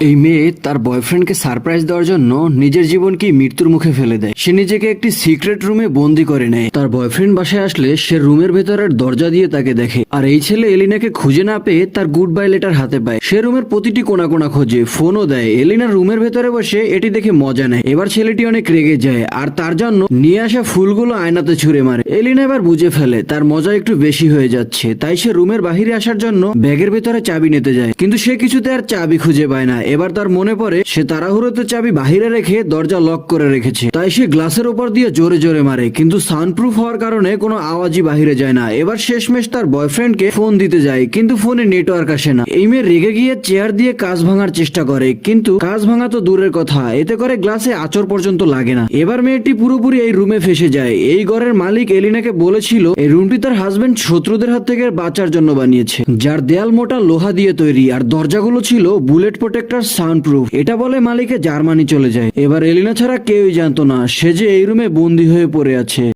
এই মেয়ে তার বয়ফ্রেন্ডকে সারপ্রাইজ দেওয়ার জন্য নিজের জীবনকে মৃত্যুর মুখে ফেলে দেয়। সে নিজেকে একটি সিক্রেট রুমে বন্দি করে নেয়। তার বয়ফ্রেন্ড বাসায় আসলে সে রুমের ভেতরের দরজা দিয়ে তাকে দেখে, আর এই ছেলে এলিনাকে খুঁজে না পেয়ে তার গুড বাই লেটার হাতে পায়। সে রুমের প্রতিটি কোণা কোণা খোঁজে, ফোনও দেয়। এলিনা রুমের ভেতরে বসে এটি দেখে মজা নেয়। এবার ছেলেটি অনেক রেগে যায় আর তার জন্য নিয়ে আসা ফুলগুলো আয়নাতে ছুঁড়ে মারে। এলিনা এবার বুঝে ফেলে তার মজা একটু বেশি হয়ে যাচ্ছে, তাই সে রুমের বাহিরে আসার জন্য ব্যাগের ভেতরে চাবি নিতে যায়, কিন্তু সে কিছুতে আর চাবি খুঁজে পায় না। এবার তার মনে পড়ে সে তাড়াহুড়োতে চাবি বাহিরে রেখে দরজা লক করে রেখেছে, তাই সে গ্লাসের উপর দিয়ে জোরে জোরে মারে, কিন্তু সাউন্ডপ্রুফ হওয়ার কারণে কোনো আওয়াজই বাহিরে যায় না। এবার শেষমেশ তার বয়ফ্রেন্ডকে ফোন দিতে যায়, কিন্তু ফোনে নেটওয়ার্ক আসে না। এই মেয়ে রেগে গিয়ে চেয়ার দিয়ে কাঁচ ভাঙার চেষ্টা করে, কিন্তু কাঁচ ভাঙা তো দূরের কথা, এতে করে গ্লাসে আঁচড় পর্যন্ত লাগে না। এবার মেয়েটি পুরোপুরি এই রুমে ফেসে যায়। এই ঘরের মালিক এলিনাকে বলেছিল এই রুমটি তার হাজবেন্ড শত্রুদের হাত থেকে বাঁচার জন্য বানিয়েছে, যার দেয়াল মোটা লোহা দিয়ে তৈরি আর দরজাগুলো ছিল বুলেট প্রোটেক্টর সাউন্ড প্রুফ। এটা বলে মালিকে জার্মানি চলে যায়। এবার এলিনা ছাড়া কেউই জানতো না সে যে এই রুমে বন্দী হয়ে পড়ে আছে।